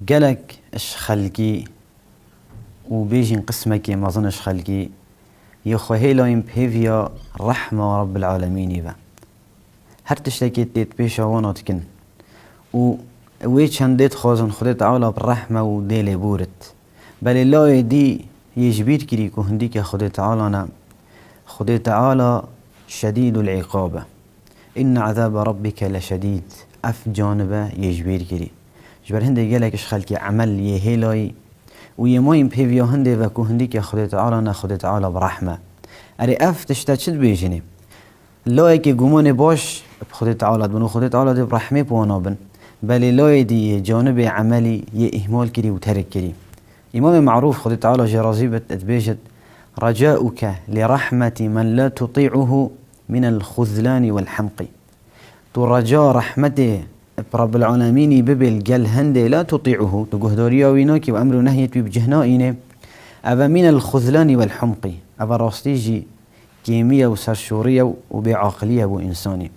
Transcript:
قالك اش خلقي وبيجي قسمك ما ظنش خلقي يخوهيلا يمبهيفيا رحمة رب العالمين يبا هر تشتكي تيت بيشا واناتكن ويتشان ديت خوزن خدت عولا بالرحمة وديلي بورت بل الله دي يجبير كريكو هنديك خدت عالانا خدت عالا شديد العقابة إن عذاب ربك لشديد أف جانبه يجبير كري جبر هندي قالك اش خلقي عمل يهيلاي ويمايم بيفيا هندي وكو هنديك خدت عالانا خدت عالا برحمة أري أف تشتشد بيجني لا كي قوموني باش بخدت عالا بنو خدت عالا دي برحمة بوانابن بل لا دي جانب عملي يهمال كري وترك كري إمام معروف خدت عالا جرازيبة اتبيجت رجاؤك لرحمة من لا تطيعه من الخذلان والحمق تو رجاء رحمته برب العالمين ببل قال هندي لا تطيعه تقهدوريا ويناكي وأمر نهية بجهنائنا أبا من الخذلان والحمق أبا راستيجي كيمية وسرشورية وبعقلية وإنساني